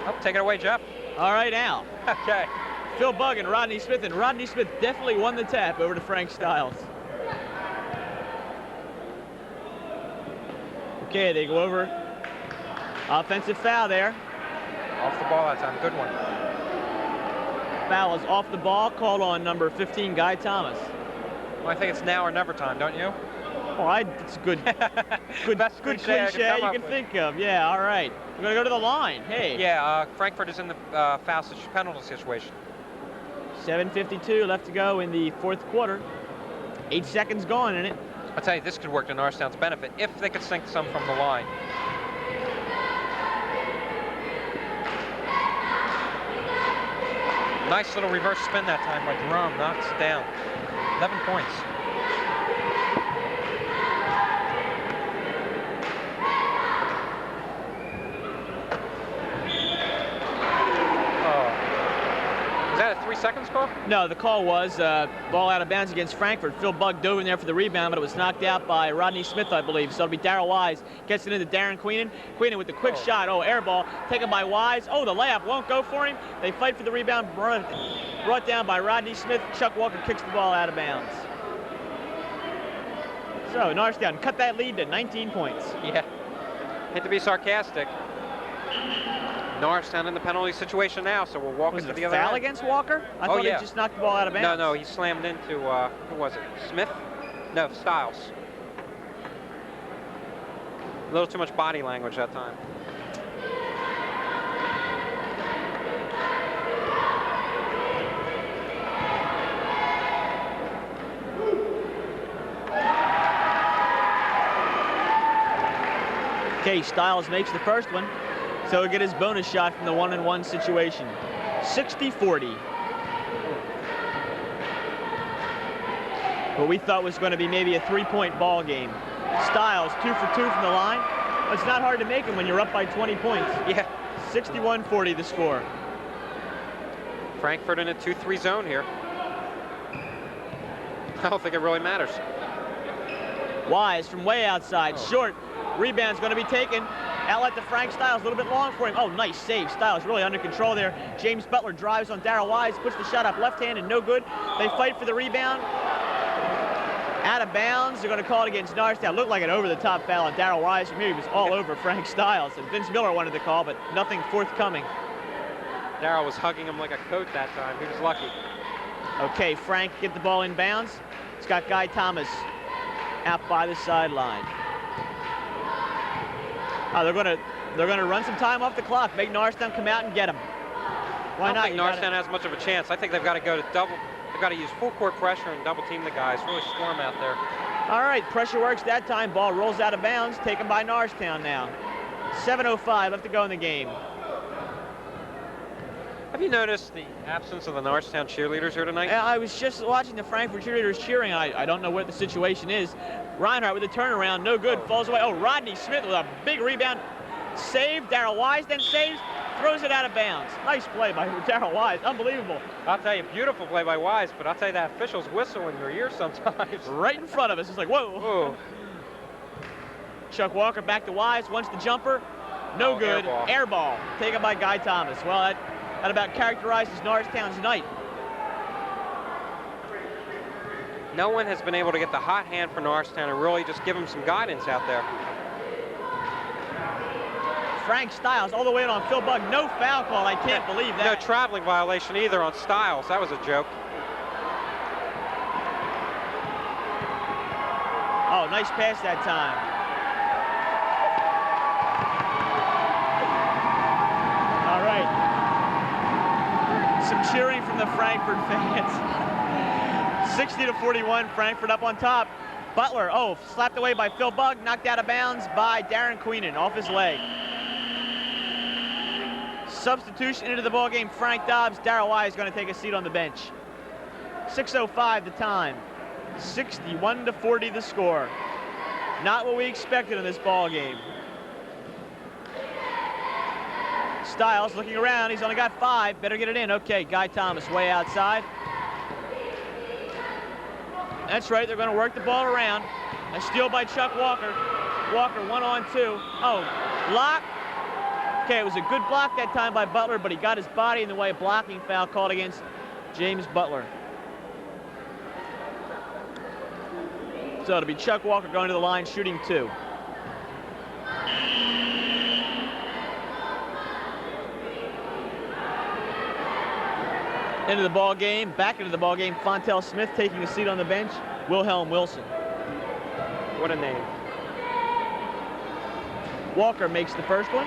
Oh, take it away, Jeff. All right, Al. Okay. Phil Bugg and Rodney Smith definitely won the tap over to Frank Stiles. Okay, they go over. Offensive foul there. Off the ball that time. Good one. Foul is off the ball, called on number 15, Guy Thomas. Well, I think it's now or never time, don't you? Oh, it's good. Good cliche you can think of. Yeah, all right. We're going to go to the line. Hey. Yeah, Frankford is in the penalty situation. 7:52 left to go in the fourth quarter. 8 seconds gone in it. I'll tell you, this could work to Norristown's benefit if they could sink some from the line. Nice little reverse spin that time by Jerome. Knocks it down. 11 points. Is that a 3 seconds call? No, the call was ball out of bounds against Frankford. Phil Bugg dove in there for the rebound, but it was knocked out by Rodney Smith, I believe. So it'll be Darrell Wise. Gets it into Darren Queenan. Queenan with the quick shot. Oh, air ball. Taken by Wise. Oh, the layup won't go for him. They fight for the rebound. Brought down by Rodney Smith. Chuck Walker kicks the ball out of bounds. So Norristown cut that lead to 19 points. Yeah. Hate to be sarcastic. Norristown in the penalty situation now, so we'll walk into the other end. Foul against Walker? I thought he just knocked the ball out of bounds. No, he slammed into, who was it? Smith? No, Stiles. A little too much body language that time. Okay, Stiles makes the first one. So he'll get his bonus shot from the 1-on-1 situation. 60-40. What we thought was going to be maybe a 3-point ball game. Stiles 2 for 2 from the line. It's not hard to make them when you're up by 20 points. Yeah. 61-40 the score. Frankford in a 2-3 zone here. I don't think it really matters. Wise from way outside, short. Rebound's going to be taken. Outlet to Frank Stiles, a little bit long for him. Oh, nice save. Stiles really under control there. James Butler drives on Darrell Wise, puts the shot up left hand and no good. They fight for the rebound. Out of bounds. They're going to call it against Norristown. Looked like an over-the-top foul on Darrell Wise. From here, he was all over Frank Stiles. And Vince Miller wanted the call, but nothing forthcoming. Darrell was hugging him like a coat that time. He was lucky. Okay, Frank get the ball in bounds. It's got Guy Thomas out by the sideline. They're going to run some time off the clock, make Norristown come out and get him. Why not? I don't think Norristown has much of a chance. I think they've got to go to double. They've got to use full court pressure and double team the guys. Really swarm out there. All right, pressure works that time. Ball rolls out of bounds, taken by Norristown now. 7:05 left to go in the game. Have you noticed the absence of the Norristown cheerleaders here tonight? I was just watching the Frankford cheerleaders cheering. I don't know what the situation is. Reinhardt with the turnaround, no good, falls away. Oh, Rodney Smith with a big rebound. Save, Darrell Wise then saves, throws it out of bounds. Nice play by Darrell Wise, unbelievable. I'll tell you, beautiful play by Wise, but I'll tell you that officials whistle in your ear sometimes. Right in front of us, it's like, whoa. Whoa. Chuck Walker back to Wise, wants the jumper, no good, air ball, taken by Guy Thomas. Well, that about characterizes Norristown's night. No one has been able to get the hot hand for Norristown and really just give them some guidance out there. Frank Stiles all the way in on Phil Bugg. No foul call. I can't believe that. No traveling violation either on Stiles. That was a joke. Oh, nice pass that time. All right. Some cheering from the Frankford fans. 60-41, Frankford up on top. Butler, slapped away by Phil Bugg, knocked out of bounds by Darren Queenan off his leg. Substitution into the ballgame, Frank Dobbs. Darrell Wise is going to take a seat on the bench. 6:05 the time. 61-40 the score. Not what we expected in this ballgame. Stiles looking around, he's only got 5, better get it in. Okay, Guy Thomas way outside. That's right, they're going to work the ball around. A steal by Chuck Walker. Walker 1-on-2. Oh, block. Okay, it was a good block that time by Butler, but he got his body in the way. Blocking foul called against James Butler. So it'll be Chuck Walker going to the line, shooting 2. Into the ball game, back into the ball game. Fontel Smith taking a seat on the bench. Wilhelm Wilson. What a name. Walker makes the first one.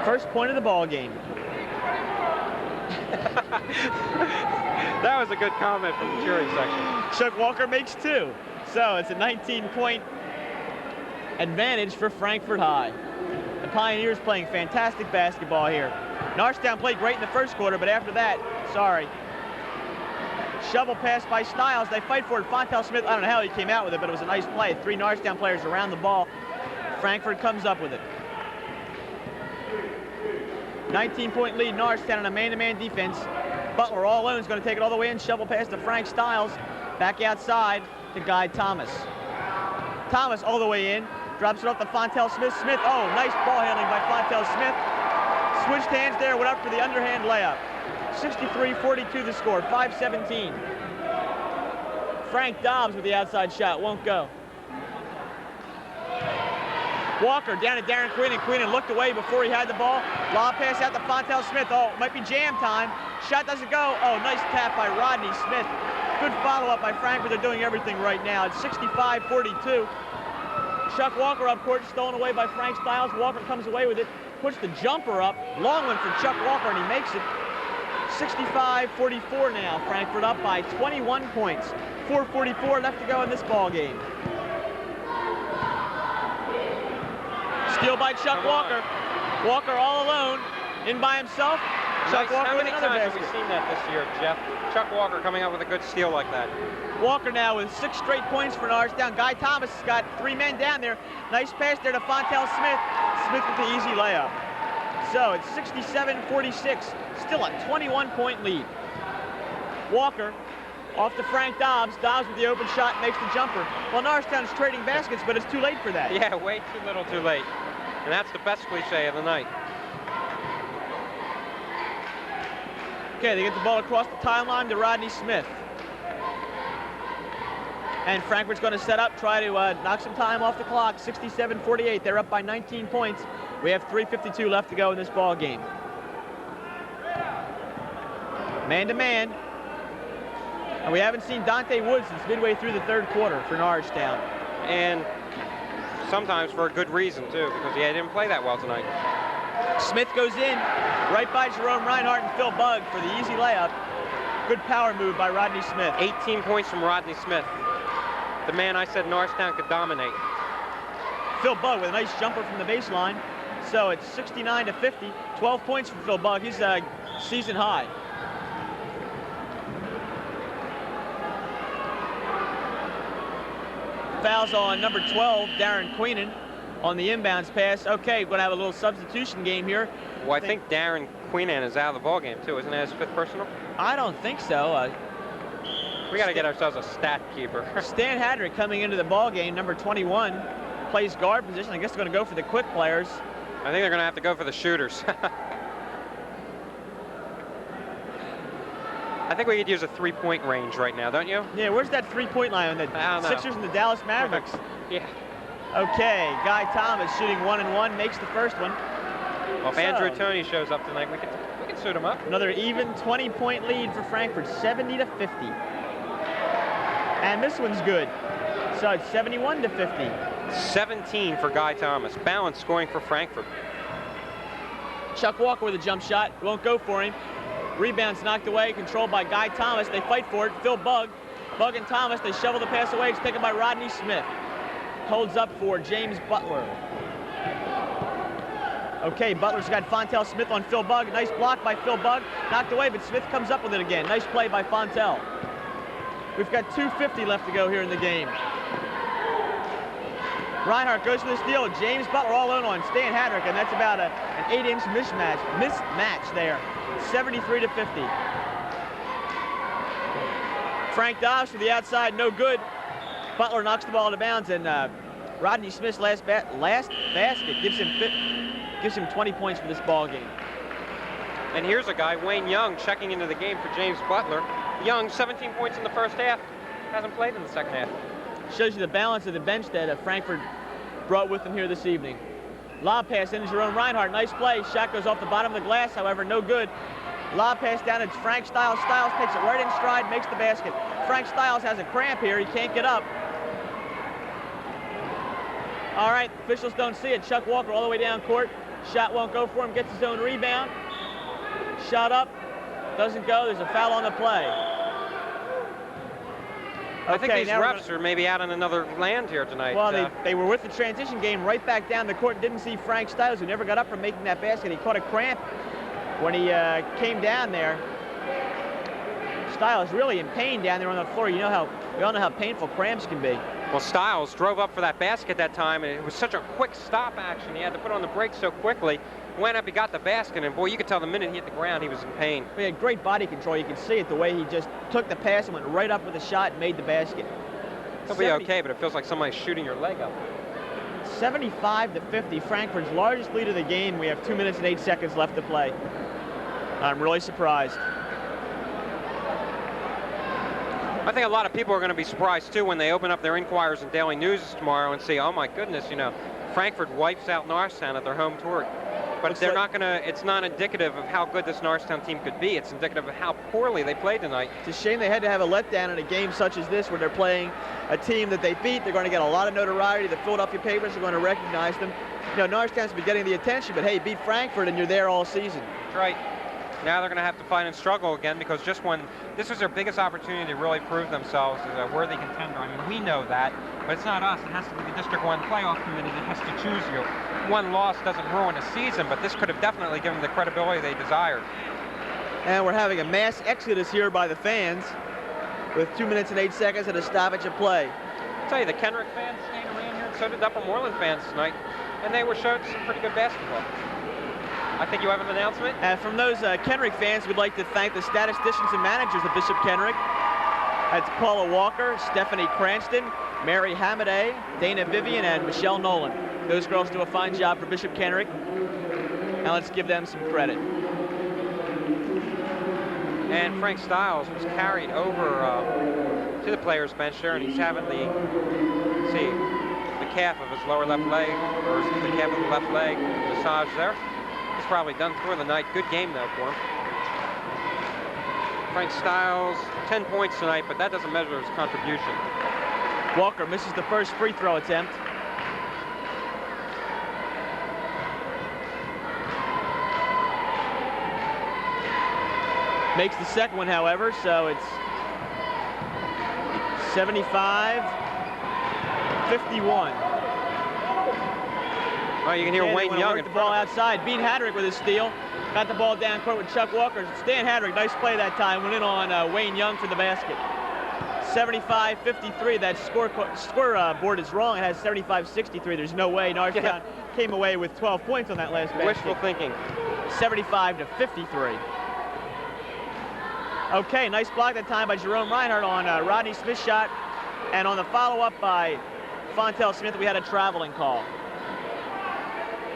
First point of the ball game. That was a good comment from the cheering section. Chuck Walker makes 2. So it's a 19-point advantage for Frankford High. The Pioneers playing fantastic basketball here. Norristown played great in the first quarter, but after that, sorry. Shovel pass by Stiles. They fight for it. Fontel Smith, I don't know how he came out with it, but it was a nice play. 3 Norristown players around the ball. Frankford comes up with it. 19-point lead, Norristown on a man-to-man defense. Butler all alone is going to take it all the way in. Shovel pass to Frank Stiles. Back outside to Guy Thomas. Thomas all the way in. Drops it off to Fontel Smith. Smith, oh, nice ball handling by Fontel Smith. Switched hands there, went up for the underhand layup. 63-42 the score, 5-17. Frank Dobbs with the outside shot, won't go. Walker down to Darren Queenan. Queenan looked away before he had the ball. Lob pass out to Fontel Smith. Oh, might be jam time. Shot doesn't go. Oh, nice tap by Rodney Smith. Good follow-up by Frankford. They're doing everything right now. It's 65-42. Chuck Walker up court, stolen away by Frank Stiles. Walker comes away with it, puts the jumper up. Long one for Chuck Walker, and he makes it. 65-44 now. Frankford up by 21 points. 4:44 left to go in this ball game. Steal by Chuck Walker. Walker all alone, in by himself. Chuck Walker How with many another times basket. have we seen that this year, Jeff? Chuck Walker coming up with a good steal like that. Walker now with 6 straight points for Norristown. Guy Thomas has got 3 men down there. Nice pass there to Fontel Smith. Smith with the easy layup. So it's 67-46. Still a 21-point lead. Walker off to Frank Dobbs. Dobbs with the open shot, makes the jumper. Well, Norristown is trading baskets, but it's too late for that. Yeah, way too little too late. And that's the best cliche of the night. Okay, they get the ball across the timeline to Rodney Smith. And Frankfurt's going to set up, try to knock some time off the clock. 67-48. They're up by 19 points. We have 3:52 left to go in this ball game. Man-to-man. And we haven't seen Dante Wood since midway through the third quarter for Norristown. And sometimes for a good reason, too, because he didn't play that well tonight. Smith goes in, right by Jerome Reinhardt and Phil Bugg for the easy layup. Good power move by Rodney Smith. 18 points from Rodney Smith. The man I said Norristown could dominate. Phil Bugg with a nice jumper from the baseline. So it's 69-50. 12 points for Phil Bugg. He's a season high. Fouls on number 12, Darren Queenan, on the inbounds pass. Okay, we're going to have a little substitution game here. Well, I think Darren Queenan is out of the ballgame, too. Isn't that his 5th personal? I don't think so. We got to get ourselves a stat keeper. Stan Hadrick coming into the ball game, number 21, plays guard position. I guess they're going to go for the quick players. I think they're going to have to go for the shooters. I think we could use a 3-point range right now, don't you? Yeah, where's that 3-point line on the Sixers and the Dallas Mavericks? Yeah. Okay, Guy Thomas shooting 1-1, makes the first one. Well, if Andrew Toney shows up tonight, we can suit him up. Another even 20-point lead for Frankfurt, 70-50. And this one's good. So it's 71-50. 17 for Guy Thomas. Balanced scoring for Frankfurt. Chuck Walker with a jump shot. Won't go for him. Rebounds knocked away, controlled by Guy Thomas. They fight for it. Phil Bugg. Bugg and Thomas, they shovel the pass away. It's taken by Rodney Smith. Holds up for James Butler. Okay, Butler's got Fontel Smith on Phil Bugg. Nice block by Phil Bugg. Knocked away, but Smith comes up with it again. Nice play by Fontel. We've got 2:50 left to go here in the game. Reinhardt goes for the steal. James Butler all in on Stan Hadrick, and that's about an 8-inch mismatch there. 73-50. Frank Dobbs to the outside, no good. Butler knocks the ball out of bounds, and Rodney Smith's last basket gives him gives him 20 points for this ball game. And here's a guy, Wayne Young, checking into the game for James Butler. Young, 17 points in the first half. Hasn't played in the second half. Shows you the balance of the bench that Frankford brought with them here this evening. Lob pass into Jerome Reinhardt. Nice play. Shot goes off the bottom of the glass, however, no good. Lob pass down to Frank Stiles. Stiles takes it right in stride, makes the basket. Frank Stiles has a cramp here. He can't get up. All right, officials don't see it. Chuck Walker all the way down court. Shot won't go for him. Gets his own rebound. Shot up. Doesn't go. There's a foul on the play. I think these refs are maybe out on another land here tonight. Well, they were with the transition game right back down the court. Didn't see Frank Stiles, who never got up from making that basket. He caught a cramp when he came down there. Stiles really in pain down there on the floor. We all know how painful cramps can be. Well, Stiles drove up for that basket that time, and it was such a quick stop action. He had to put on the brakes so quickly. Went up, he got the basket, and boy, you could tell the minute he hit the ground, he was in pain. He had great body control. You can see it the way he just took the pass and went right up with the shot and made the basket. He'll be okay, but it feels like somebody's shooting your leg up. 75-50, Frankfurt's largest lead of the game. We have 2 minutes and 8 seconds left to play. I'm really surprised. I think a lot of people are going to be surprised, too, when they open up their Inquirers and Daily News tomorrow and see, oh, my goodness, Frankford wipes out Norristown at their home tour. But they're not going to, it's not indicative of how good this Norristown team could be. It's indicative of how poorly they played tonight. It's a shame they had to have a letdown in a game such as this where they're playing a team that they beat. They're going to get a lot of notoriety. The Philadelphia papers are going to recognize them. Norristown's been getting the attention, but hey, beat Frankford and you're there all season. That's right. Now they're going to have to fight and struggle again because just when this was their biggest opportunity to really prove themselves as a worthy contender. I mean, we know that, but it's not us. It has to be the District 1 playoff committee that has to choose you. One loss doesn't ruin a season, but this could have definitely given them the credibility they desired. And we're having a mass exodus here by the fans with 2 minutes and 8 seconds and a stoppage of play. I'll tell you, the Kenrick fans staying around here, and so did Upper Moreland fans tonight, and they were showed some pretty good basketball. I think you have an announcement. And from those Kenrick fans, we'd like to thank the statisticians and managers of Bishop Kenrick. That's Paula Walker, Stephanie Cranston, Mary Hamaday, Dana Vivian, and Michelle Nolan. Those girls do a fine job for Bishop Kenrick. Now let's give them some credit. And Frank Stiles was carried over to the players' bench there, and he's having the calf of his lower left leg, or the calf of the left leg massage there. He's probably done for the night. Good game, though, for him. Frank Stiles, 10 points tonight, but that doesn't measure his contribution. Walker misses the first free throw attempt. Makes the second one, however, so it's 75-51. Oh, you can hear Wayne Young. The ball outside. Beat Hadrick with a steal. Got the ball down court with Chuck Walker. Stan Hadrick, nice play that time. Went in on Wayne Young for the basket. 75-53. That scoreboard is wrong. It has 75-63. There's no way Norristown came away with 12 points on that last basket. Wishful thinking. 75-53. Okay, nice block that time by Jerome Reinhardt on Rodney Smith's shot. And on the follow-up by Fontel Smith, we had a traveling call.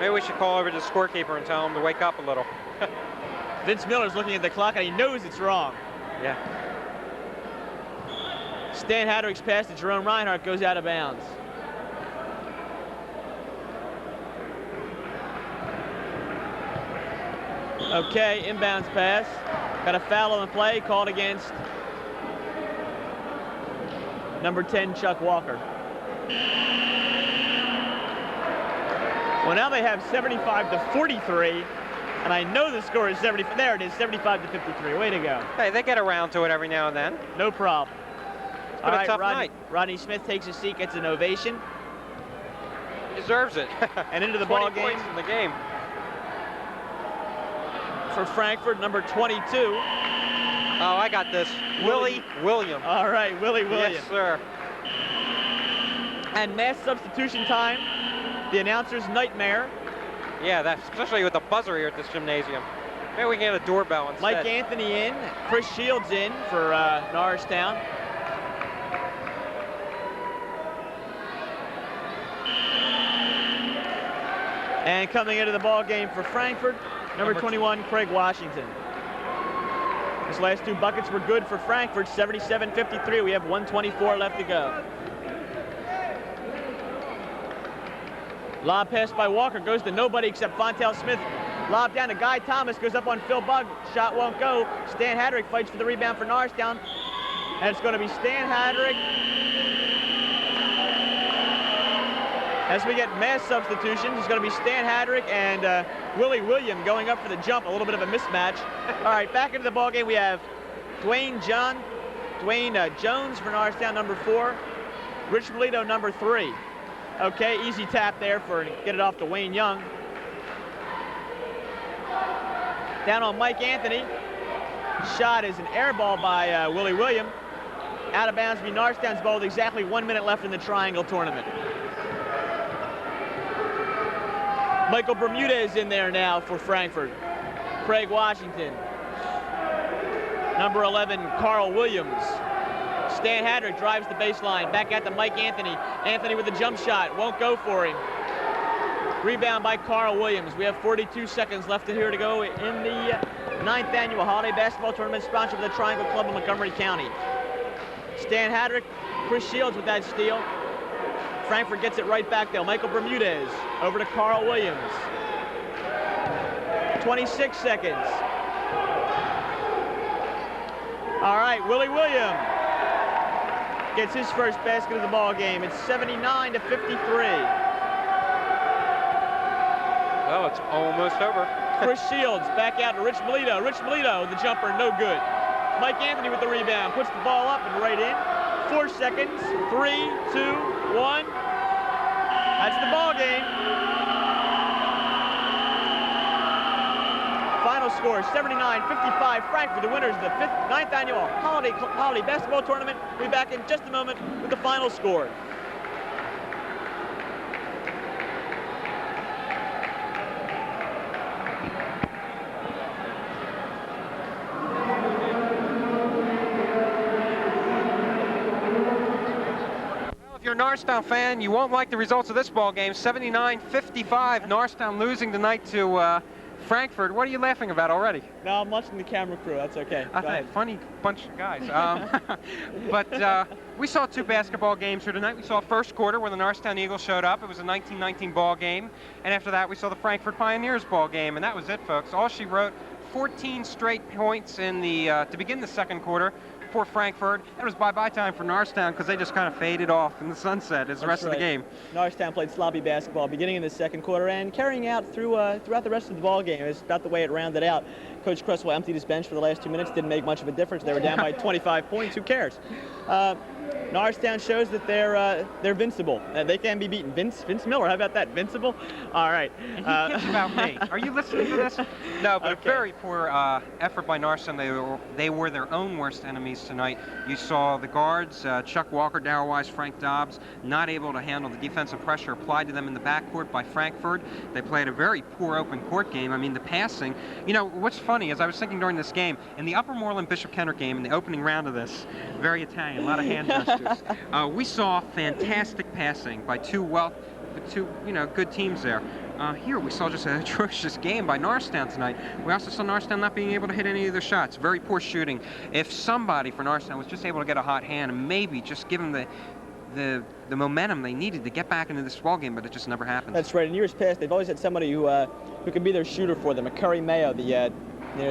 Maybe we should call over to the scorekeeper and tell him to wake up a little. Vince Miller's looking at the clock and he knows it's wrong. Yeah. Stan Hadrick's pass to Jerome Reinhardt goes out of bounds. Okay, inbounds pass. Got a foul on the play called against number 10, Chuck Walker. Well, now they have 75-43, and I know the score is 70. There it is, 75-53. Way to go. Hey, they get around to it every now and then. No problem. It's been a tough night. Rodney Smith takes a seat, gets an ovation. He deserves it. And into the ball game. 20 points in the game. For Frankford, number 22. Oh, I got this. Willie William. All right, Willie William. Yes, sir. And mass substitution time. The announcer's nightmare. Yeah, that's especially with the buzzer here at this gymnasium. Maybe we can get a doorbell instead. Mike Anthony in, Chris Shields in for Norristown. And coming into the ball game for Frankford, number 21, Craig Washington. His last 2 buckets were good for Frankfurt, 77-53. We have 1:24 left to go. Lob pass by Walker goes to nobody except Fontel Smith. Lob down to Guy Thomas, goes up on Phil Bugg. Shot won't go. Stan Hadrick fights for the rebound for Norristown. And it's going to be Stan Hadrick. As we get mass substitutions, it's going to be Stan Hadrick and Willie William going up for the jump. A little bit of a mismatch. All right, back into the ball game. We have Dwayne Jones for Norristown, number 4. Rich Melito, number 3. Okay, easy tap there for get it off to Wayne Young. Down on Mike Anthony. Shot is an air ball by Willie William. Out of bounds, be Norristown's ball with exactly 1 minute left in the triangle tournament. Michael Bermudez in there now for Frankfurt. Craig Washington. Number 11, Carl Williams. Stan Hadrick drives the baseline. Back at the Mike Anthony. Anthony with the jump shot. Won't go for him. Rebound by Carl Williams. We have 42 seconds left here to go in the 9th annual Holiday Basketball Tournament sponsored by the Triangle Club of Montgomery County. Stan Hadrick, Chris Shields with that steal. Frankfurt gets it right back though. Michael Bermudez over to Carl Williams. 26 seconds. All right, Willie William gets his first basket of the ball game. It's 79-53. Well, it's almost over. Chris Shields back out to Rich Melito. Rich Melito, the jumper, no good. Mike Anthony with the rebound, puts the ball up and right in. 4 seconds, 3, 2, 1. That's the ball game. Final score, 79-55. Frankfurt, the winners of the 9th annual Holiday Basketball Tournament. We'll be back in just a moment with the final score. If you're a Norristown fan, you won't like the results of this ball game. 79-55. Norristown losing tonight to Frankfurt. What are you laughing about already? No, I'm watching the camera crew. That's okay. I think funny bunch of guys. But we saw 2 basketball games here tonight. We saw first quarter where the Norristown Eagles showed up. It was a 19-19 ball game. And after that, we saw the Frankfurt Pioneers ball game. And that was it, folks. All she wrote, 14 straight points in the to begin the second quarter for Frankfurt. It was bye-bye time for Norristown because they just kind of faded off in the sunset as the rest of the game. Norristown played sloppy basketball beginning in the second quarter and carrying out throughout the rest of the ball game. It's about the way it rounded out. Coach Cresswell emptied his bench for the last 2 minutes. Didn't make much of a difference. They were down by 25 points. Who cares? Norristown shows that they're vincible. They can be beaten. Vince Miller, how about that? Vincible? All right. And he kids about me. Are you listening to this? No, but Okay. a very poor effort by Norristown. They were their own worst enemies tonight. You saw the guards, Chuck Walker, Darrell Wise, Frank Dobbs, not able to handle the defensive pressure applied to them in the backcourt by Frankfurt. They played a very poor open court game. I mean, the passing. You know, what's funny is I was thinking during this game, in the Upper Moreland Bishop Kenner game, in the opening round of this, very Italian, a lot of hand gestures. We saw fantastic passing by two good teams there. Here we saw just an atrocious game by Norristown tonight. We also saw Norristown not being able to hit any of their shots. Very poor shooting. If somebody for Norristown was just able to get a hot hand and maybe just give them the momentum they needed to get back into this ball game, but it just never happened. That's right. In years past, they've always had somebody who could be their shooter for them. A Curry Mayo, the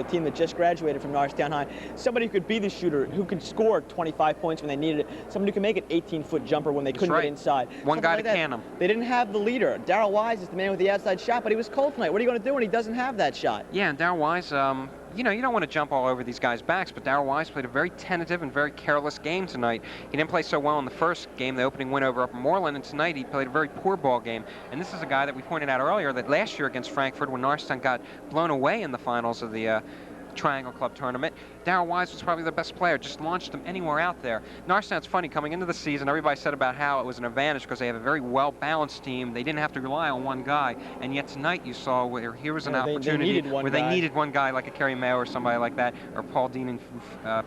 team that just graduated from Norristown High. Somebody who could be the shooter, who could score 25 points when they needed it. Somebody who could make an 18-foot jumper when they couldn't get inside. One guy to can them. They didn't have the leader. Darrell Wise is the man with the outside shot, but he was cold tonight. What are you going to do when he doesn't have that shot? Yeah, and Darrell Wise, you don't want to jump all over these guys' backs, but Darrell Wise played a very tentative and very careless game tonight. He didn't play so well in the first game, the opening win over Upper Moreland, and tonight he played a very poor ball game. And this is a guy that we pointed out earlier that last year against Frankfurt, when Norristown got blown away in the finals of the Triangle Club tournament, Darrell Wise was probably the best player, just launched them anywhere out there. Norristown's funny, coming into the season, everybody said about how it was an advantage because they have a very well-balanced team. They didn't have to rely on one guy, and yet tonight you saw where here was an opportunity where they needed one guy like a Kerry Mayo or somebody like that, or Paul Dean in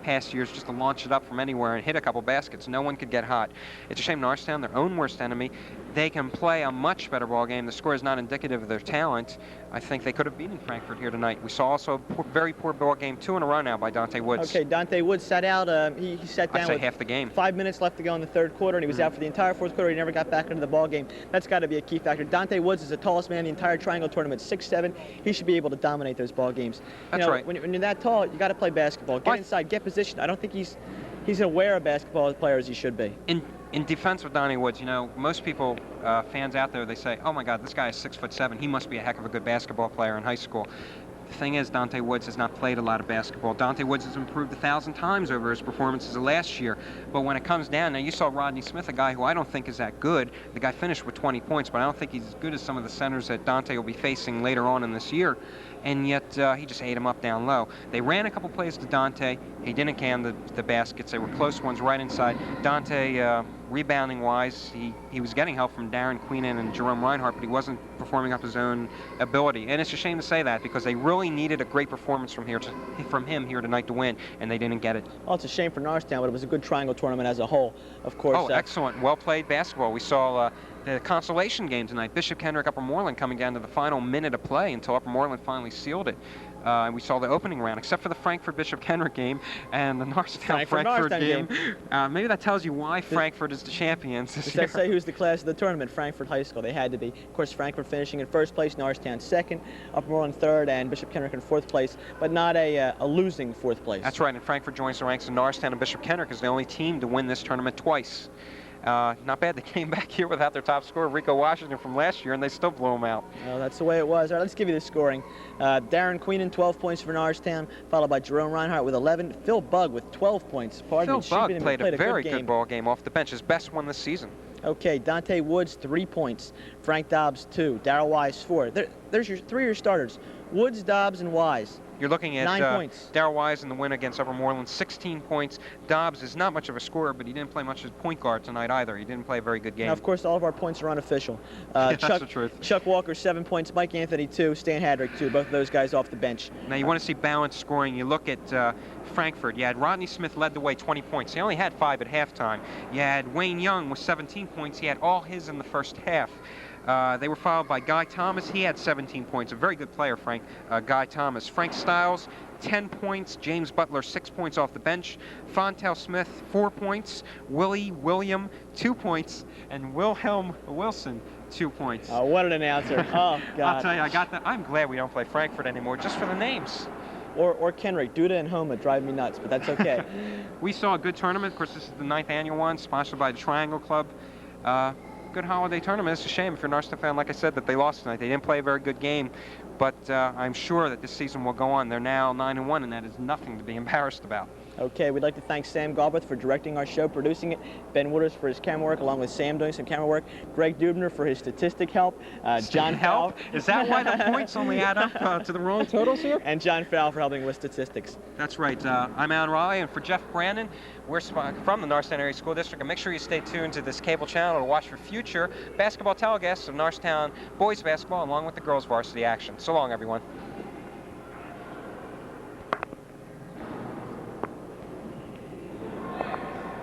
past years, just to launch it up from anywhere and hit a couple baskets. No one could get hot. It's a shame Norristown, their own worst enemy, they can play a much better ball game. The score is not indicative of their talent. I think they could have beaten Frankfurt here tonight. We saw also a very poor ball game, 2 in a row now by Dante Woods. Okay, Dante Woods sat out. He sat down I'd say with half the game. 5 minutes left to go in the third quarter, and he was out for the entire fourth quarter. He never got back into the ball game. That's got to be a key factor. Dante Woods is the tallest man in the entire Triangle Tournament, 6'7". He should be able to dominate those ball games. That's right. When you're that tall, you got to play basketball. Get inside, get positioned. I don't think he's aware of basketball as a player as he should be. In defense of Donnie Woods, most people, fans out there, they say, oh my God, this guy is 6'7". He must be a heck of a good basketball player in high school. The thing is, Dante Woods has not played a lot of basketball. Dante Woods has improved 1,000 times over his performances of last year. But when it comes down, now you saw Rodney Smith, a guy who I don't think is that good. The guy finished with 20 points, but I don't think he's as good as some of the centers that Dante will be facing later on in this year. And yet he just ate him up down low. They ran a couple plays to Dante. He didn't can the baskets. They were close ones right inside. Dante, rebounding-wise, he was getting help from Darren Queenan and Jerome Reinhardt, but he wasn't performing up his own ability. And it's a shame to say that because they really needed a great performance from him here tonight to win, and they didn't get it. Well, it's a shame for Norristown, but it was a good Triangle Tournament as a whole, of course. Oh, excellent. Well-played basketball. We saw the consolation game tonight. Bishop Kendrick, Upper Moreland coming down to the final minute of play until Upper Moreland finally sealed it. And we saw the opening round, except for the Frankfurt Bishop Kendrick game and the Norristown Frankfurt game. Maybe that tells you why Frankfurt is the champions this year. Does that say who's the class of the tournament? Frankfurt High School. They had to be. Of course, Frankfurt finishing in first place, Norristown second, Upper Moreland third, and Bishop Kendrick in fourth place, but not a losing fourth place. That's right, and Frankfurt joins the ranks of Norristown, and Bishop Kendrick is the only team to win this tournament twice. Not bad. They came back here without their top scorer, Rico Washington, from last year, and they still blew him out. Well, that's the way it was. All right, let's give you the scoring. Darren Queenan, 12 points for Norristown, followed by Jerome Reinhardt with 11. Phil Bugg with 12 points. Phil Bugg played a very good ball game off the bench, his best one this season. Okay, Dante Woods, 3 points. Frank Dobbs, 2. Darrell Wise, 4. There's your 3 of your starters. Woods, Dobbs, and Wise. You're looking at 9 points. Darrell Wise in the win against Upper Moreland, 16 points. Dobbs is not much of a scorer, but he didn't play much as point guard tonight either. He didn't play a very good game. Now, of course, all of our points are unofficial. That's the truth. Chuck Walker, 7 points. Mike Anthony, 2. Stan Hadrick, 2. Both of those guys off the bench. Now, you want to see balanced scoring. You look at Frankfurt. You had Rodney Smith led the way, 20 points. He only had 5 at halftime. You had Wayne Young with 17 points. He had all his in the first half. They were followed by Guy Thomas. He had 17 points. A very good player, Guy Thomas. Frank Stiles, 10 points. James Butler, 6 points off the bench. Fontel Smith, 4 points. William, 2 points. And Wilhelm Wilson, 2 points. Oh, what an announcer. Oh, God. I'll tell you, I'm glad we don't play Frankfurt anymore, just for the names. Or Kenrick. Duda and Homa drive me nuts, but that's okay. We saw a good tournament. Of course, this is the 9th annual one, sponsored by the Triangle Club. Good holiday tournament. It's a shame if you're a Norristown fan, like I said, that they lost tonight. They didn't play a very good game, but I'm sure that this season will go on. They're now 9-1, and that is nothing to be embarrassed about. Okay, we'd like to thank Sam Galbraith for directing our show, producing it, Ben Wooders for his camera work, along with Sam doing some camera work, Greg Dubner for his statistic help, John Fowle. Is that why the points only add up to the wrong totals here? And John Fowle for helping with statistics. That's right. I'm Alan Raleigh, and for Jeff Brandon, we're from the Norristown Area School District, and make sure you stay tuned to this cable channel to watch for future basketball telecasts of Norristown boys basketball along with the girls varsity action. So long, everyone.